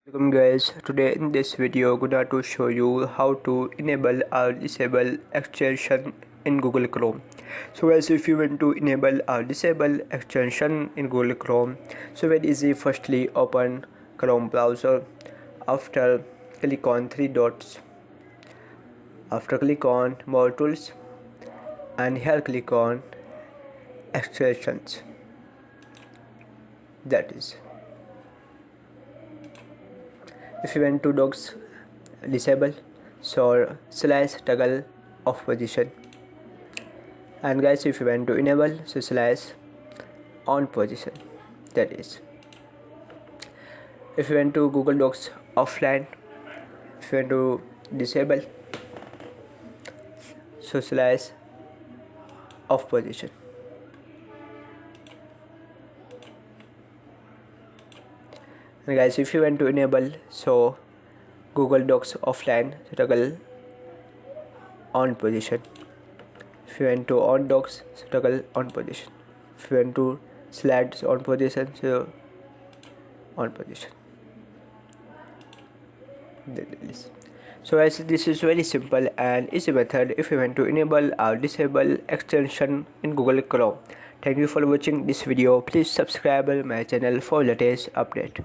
Welcome guys, today in this video gonna to show you how to enable or disable extension in Google Chrome. So guys, if you want to enable or disable extension in Google Chrome, so very easy. Firstly open Chrome browser. After click on three dots. After click on more tools and here click on extensions. That is, if you want to docs disable, so slash toggle off position, and guys if you want to enable, so slash on position. That is, if you want to Google Docs offline, if you want to disable, so slash off position. And guys if you want to enable, so Google Docs offline, so toggle on position. If you want to on docs, so toggle on position. If you want to slides on position, so on position. That is. So guys, this is very simple and easy method if you want to enable or disable extension in Google Chrome. Thank you for watching this video. Please subscribe my channel for latest update.